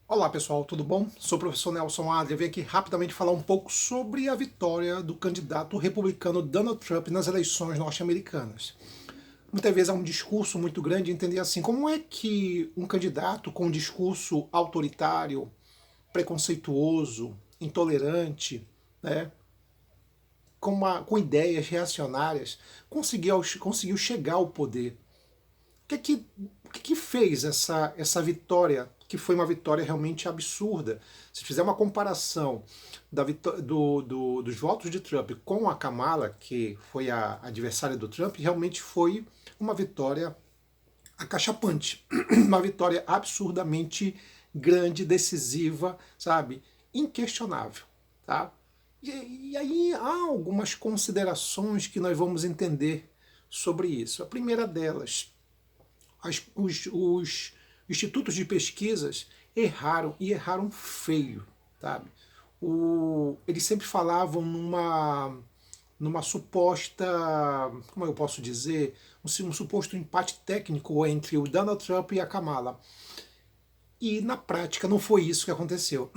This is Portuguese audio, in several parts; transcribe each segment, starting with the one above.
Olá pessoal, tudo bom? Sou o professor Nelson Adria, venho aqui rapidamente falar um pouco sobre a vitória do candidato republicano Donald Trump nas eleições norte-americanas. Muitas vezes há um discurso muito grande, entender assim, como é que um candidato com um discurso autoritário, preconceituoso, intolerante, né, com ideias reacionárias, conseguiu chegar ao poder. O que fez essa vitória, que foi uma vitória realmente absurda? Se fizer uma comparação dos votos de Trump com a Kamala, que foi a adversária do Trump, realmente foi uma vitória acachapante, uma vitória absurdamente grande, decisiva, sabe? Inquestionável, tá? E aí há algumas considerações que nós vamos entender sobre isso. A primeira delas, os institutos de pesquisas erraram e erraram feio, sabe? Eles sempre falavam numa suposta, como eu posso dizer, um suposto empate técnico entre o Donald Trump e a Kamala. E na prática não foi isso que aconteceu.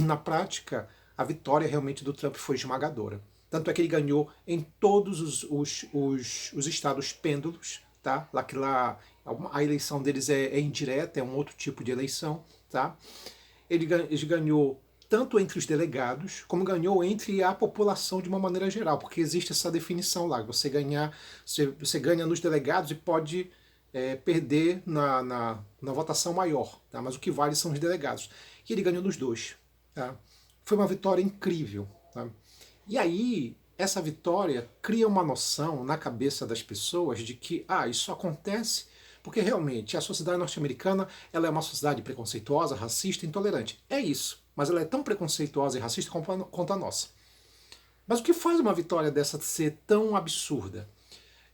Na prática, a vitória realmente do Trump foi esmagadora. Tanto é que ele ganhou em todos os estados pêndulos, tá? Lá que lá a eleição deles é indireta, é um outro tipo de eleição, tá? Ele ganhou tanto entre os delegados, como ganhou entre a população de uma maneira geral, porque existe essa definição lá, você ganha nos delegados e pode perder na votação maior, tá? Mas o que vale são os delegados. E ele ganhou nos dois. Tá? Foi uma vitória incrível. Tá? E aí, essa vitória cria uma noção na cabeça das pessoas de que isso acontece porque realmente a sociedade norte-americana ela é uma sociedade preconceituosa, racista e intolerante. É isso, mas ela é tão preconceituosa e racista quanto a nossa. Mas o que faz uma vitória dessa ser tão absurda?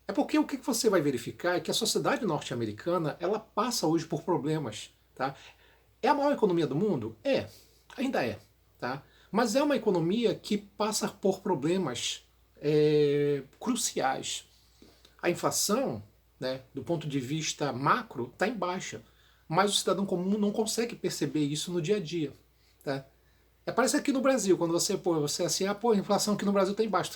É porque o que você vai verificar é que a sociedade norte-americana ela passa hoje por problemas. Tá? É a maior economia do mundo? É, ainda é. Tá? Mas é uma economia que passa por problemas cruciais. A inflação, né, do ponto de vista macro, está em baixa. Mas o cidadão comum não consegue perceber isso no dia a dia. Tá? Parece aqui no Brasil, quando você assim, a inflação aqui no Brasil está em baixa.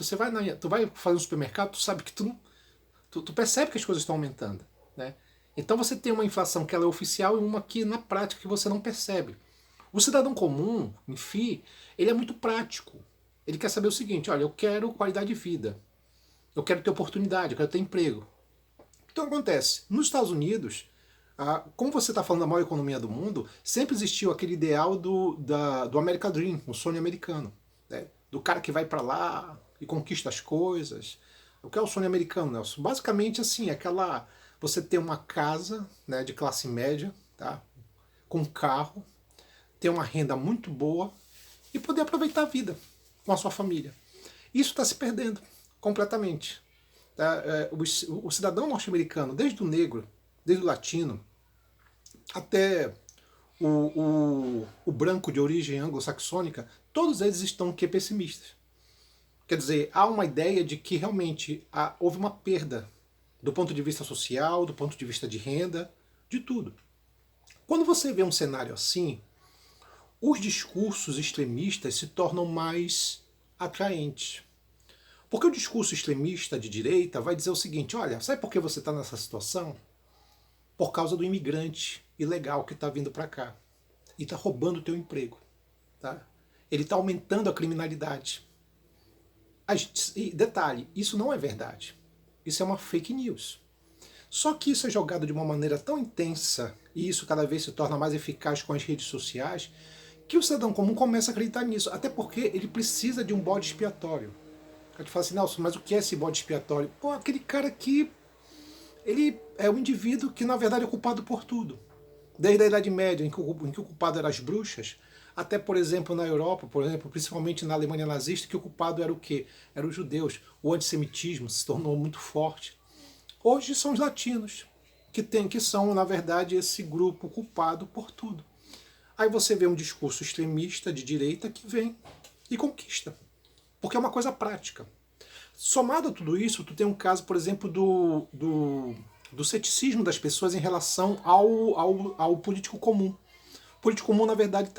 Tu vai fazer um supermercado, tu sabe que tu percebe que as coisas estão aumentando. Né? Então você tem uma inflação que ela é oficial e uma que na prática que você não percebe. O cidadão comum, enfim, ele é muito prático. Ele quer saber o seguinte, olha, eu quero qualidade de vida, eu quero ter oportunidade, eu quero ter emprego. Então acontece, nos Estados Unidos, como você está falando da maior economia do mundo, sempre existiu aquele ideal do American Dream, o sonho americano. Né? Do cara que vai para lá e conquista as coisas. O que é o sonho americano, Nelson? Basicamente assim, você ter uma casa, né, de classe média, tá? Com carro, ter uma renda muito boa e poder aproveitar a vida com a sua família. Isso está se perdendo completamente. Tá? O cidadão norte-americano, desde o negro, desde o latino, até o branco de origem anglo-saxônica, todos eles estão pessimistas. Quer dizer, há uma ideia de que realmente houve uma perda do ponto de vista social, do ponto de vista de renda, de tudo. Quando você vê um cenário assim, os discursos extremistas se tornam mais atraentes. Porque o discurso extremista de direita vai dizer o seguinte: olha, sabe por que você está nessa situação? Por causa do imigrante ilegal que está vindo para cá e está roubando o teu emprego. Tá? Ele está aumentando a criminalidade. E detalhe, isso não é verdade. Isso é uma fake news. Só que isso é jogado de uma maneira tão intensa, e isso cada vez se torna mais eficaz com as redes sociais, que o cidadão comum começa a acreditar nisso. Até porque ele precisa de um bode expiatório. A gente fala assim, Nelson, mas o que é esse bode expiatório? Pô, aquele cara que ele é um indivíduo que na verdade é culpado por tudo. Desde a Idade Média, em que o culpado eram as bruxas, até, por exemplo, na Europa, por exemplo, principalmente na Alemanha nazista, que o culpado era o quê? Eram os judeus. O antissemitismo se tornou muito forte. Hoje são os latinos, que são, na verdade, esse grupo culpado por tudo. Aí você vê um discurso extremista de direita que vem e conquista. Porque é uma coisa prática. Somado a tudo isso, tu tem um caso, por exemplo, do ceticismo das pessoas em relação ao político comum. Político comum, na verdade,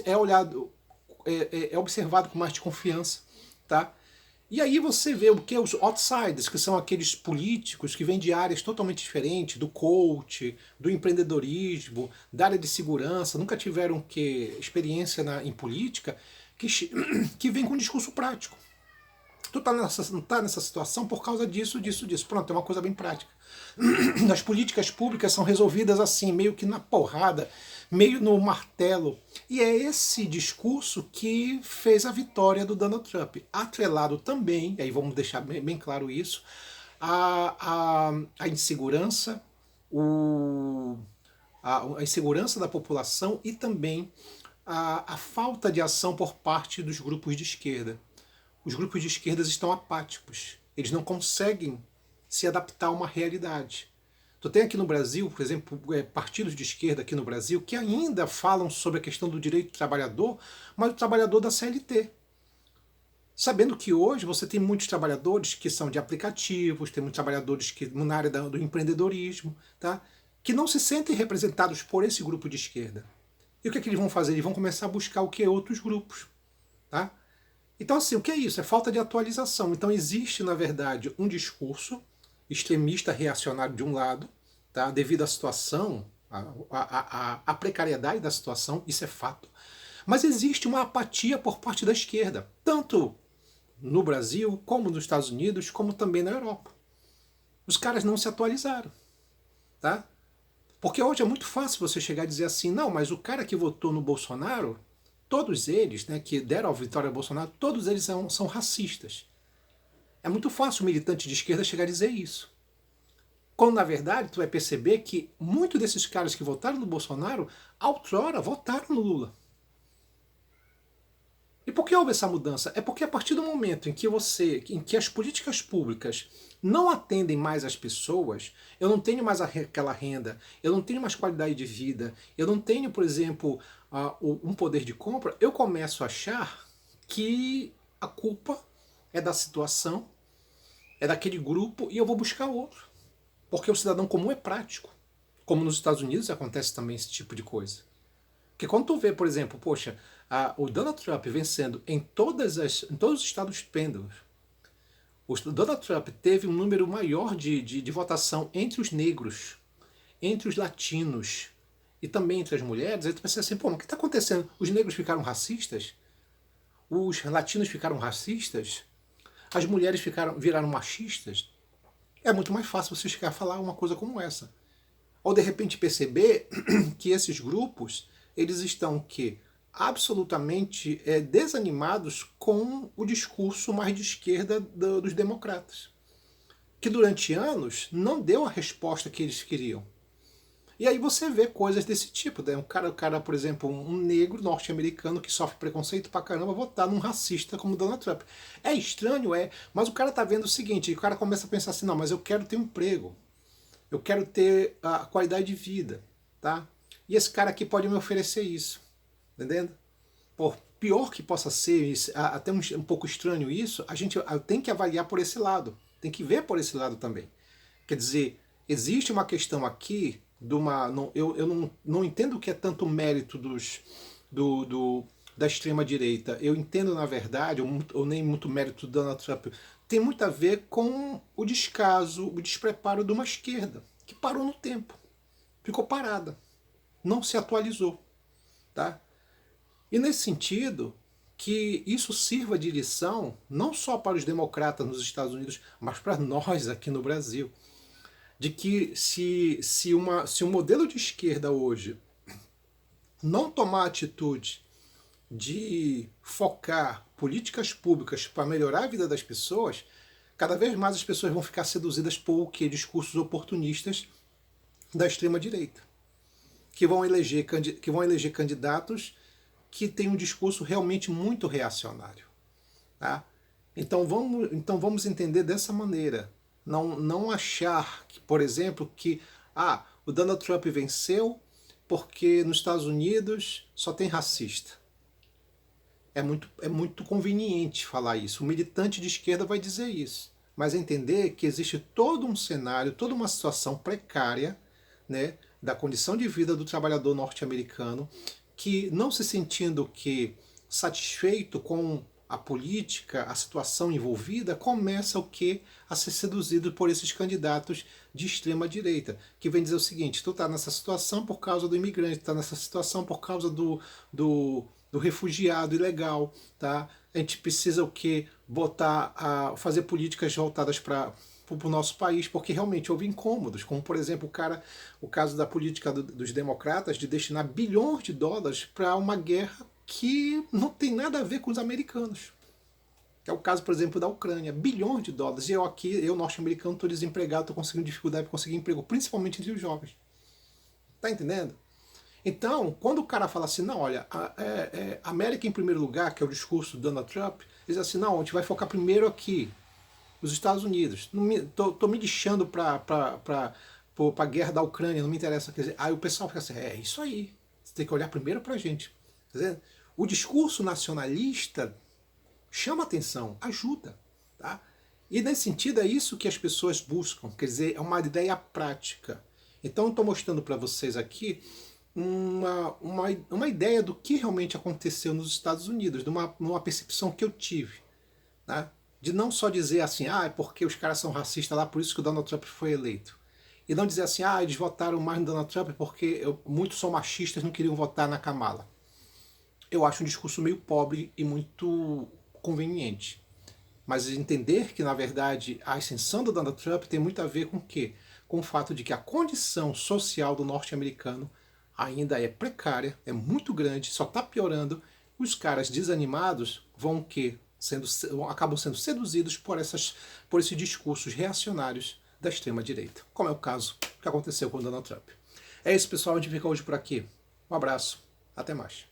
é olhado, é observado com mais desconfiança, tá? E aí você vê o que? Os outsiders, que são aqueles políticos que vêm de áreas totalmente diferentes, do coach, do empreendedorismo, da área de segurança, nunca tiveram experiência em política, que, que vêm com um discurso prático. Tu não tá nessa situação por causa disso, disso, disso. Pronto, é uma coisa bem prática. As políticas públicas são resolvidas assim, meio que na porrada, meio no martelo. E é esse discurso que fez a vitória do Donald Trump. Atrelado também, e aí vamos deixar bem claro isso, a insegurança, a insegurança da população e também a falta de ação por parte dos grupos de esquerda. Os grupos de esquerda estão apáticos. Eles não conseguem se adaptar a uma realidade. Tu tem aqui no Brasil, por exemplo, partidos de esquerda aqui no Brasil que ainda falam sobre a questão do direito do trabalhador, mas o trabalhador da CLT. Sabendo que hoje você tem muitos trabalhadores que são de aplicativos, tem muitos trabalhadores que na área do empreendedorismo, tá? Que não se sentem representados por esse grupo de esquerda. E o que é que eles vão fazer? Eles vão começar a buscar o que? Outros grupos. Tá? Então, assim, o que é isso? É falta de atualização. Então, existe, na verdade, um discurso extremista reacionário de um lado, tá? Devido à situação, à precariedade da situação, isso é fato. Mas existe uma apatia por parte da esquerda, tanto no Brasil, como nos Estados Unidos, como também na Europa. Os caras não se atualizaram. Tá? Porque hoje é muito fácil você chegar e dizer assim, não, mas o cara que votou no Bolsonaro, todos eles, né, que deram a vitória ao Bolsonaro, todos eles são racistas. É muito fácil o militante de esquerda chegar a dizer isso. Quando, na verdade, tu vai perceber que muitos desses caras que votaram no Bolsonaro, outrora, votaram no Lula. E por que houve essa mudança? É porque a partir do momento em que as políticas públicas não atendem mais as pessoas, eu não tenho mais aquela renda, eu não tenho mais qualidade de vida, eu não tenho, por exemplo, um poder de compra, eu começo a achar que a culpa é da situação, é daquele grupo e eu vou buscar outro. Porque o cidadão comum é prático. Como nos Estados Unidos acontece também esse tipo de coisa. Porque quando tu vê, por exemplo, poxa, o Donald Trump vencendo em todos os estados pêndulos, o Donald Trump teve um número maior de votação entre os negros, entre os latinos e também entre as mulheres, aí tu pensa assim, pô, mas o que está acontecendo? Os negros ficaram racistas? Os latinos ficaram racistas? As mulheres viraram machistas? É muito mais fácil você chegar a falar uma coisa como essa. Ou de repente perceber que esses grupos, eles estão absolutamente desanimados com o discurso mais de esquerda dos democratas, que durante anos não deu a resposta que eles queriam. E aí você vê coisas desse tipo, né? O cara, por exemplo, um negro norte-americano que sofre preconceito pra caramba, votar num racista como Donald Trump. É estranho, mas o cara tá vendo o seguinte, o cara começa a pensar assim, não, mas eu quero ter um emprego, eu quero ter a qualidade de vida, tá? E esse cara aqui pode me oferecer isso, entendendo? Por pior que possa ser, até um pouco estranho isso, a gente tem que avaliar por esse lado, tem que ver por esse lado também. Quer dizer, existe uma questão aqui eu não entendo que é tanto mérito da extrema-direita. Eu entendo, na verdade, ou nem muito mérito do Donald Trump, tem muito a ver com o descaso, o despreparo de uma esquerda, que parou no tempo, ficou parada, não se atualizou. Tá? E nesse sentido, que isso sirva de lição não só para os democratas nos Estados Unidos, mas para nós aqui no Brasil. De que se um modelo de esquerda hoje não tomar a atitude de focar políticas públicas para melhorar a vida das pessoas, cada vez mais as pessoas vão ficar seduzidas por discursos oportunistas da extrema-direita, que vão eleger candidatos que têm um discurso realmente muito reacionário. Tá? Então vamos entender dessa maneira. Não achar, por exemplo, que o Donald Trump venceu porque nos Estados Unidos só tem racista. É muito conveniente falar isso. O militante de esquerda vai dizer isso. Mas entender que existe todo um cenário, toda uma situação precária, né, da condição de vida do trabalhador norte-americano, que não se sentindo satisfeito com a política, a situação envolvida, começa o que? A ser seduzido por esses candidatos de extrema direita, que vem dizer o seguinte: tu tá nessa situação por causa do imigrante, tá nessa situação por causa do refugiado ilegal, tá? A gente precisa o que? Fazer políticas voltadas para o nosso país, porque realmente houve incômodos, como por exemplo o caso da política dos democratas de destinar bilhões de dólares para uma guerra que não tem nada a ver com os americanos. É o caso, por exemplo, da Ucrânia, bilhões de dólares, e eu aqui, eu norte-americano, estou desempregado, estou conseguindo dificuldade para conseguir emprego, principalmente entre os jovens. Tá entendendo? Então, quando o cara fala assim, não, olha, América em primeiro lugar, que é o discurso do Donald Trump, ele diz assim, não, a gente vai focar primeiro aqui, os Estados Unidos. Tô me lixando para a guerra da Ucrânia, não me interessa. Quer dizer, aí o pessoal fica assim, é isso aí, você tem que olhar primeiro para a gente. Quer dizer, o discurso nacionalista chama atenção, ajuda. Tá? E nesse sentido é isso que as pessoas buscam, quer dizer, é uma ideia prática. Então eu estou mostrando para vocês aqui uma ideia do que realmente aconteceu nos Estados Unidos, de uma percepção que eu tive. Né? De não só dizer assim, é porque os caras são racistas lá, por isso que o Donald Trump foi eleito. E não dizer assim, eles votaram mais no Donald Trump porque muitos são machistas, não queriam votar na Kamala. Eu acho um discurso meio pobre e muito conveniente. Mas entender que, na verdade, a ascensão do Donald Trump tem muito a ver com o quê? Com o fato de que a condição social do norte-americano ainda é precária, é muito grande, só está piorando. Os caras desanimados vão acabam sendo seduzidos por esses discursos reacionários da extrema-direita, como é o caso que aconteceu com o Donald Trump. É isso, pessoal, a gente fica hoje por aqui. Um abraço, até mais.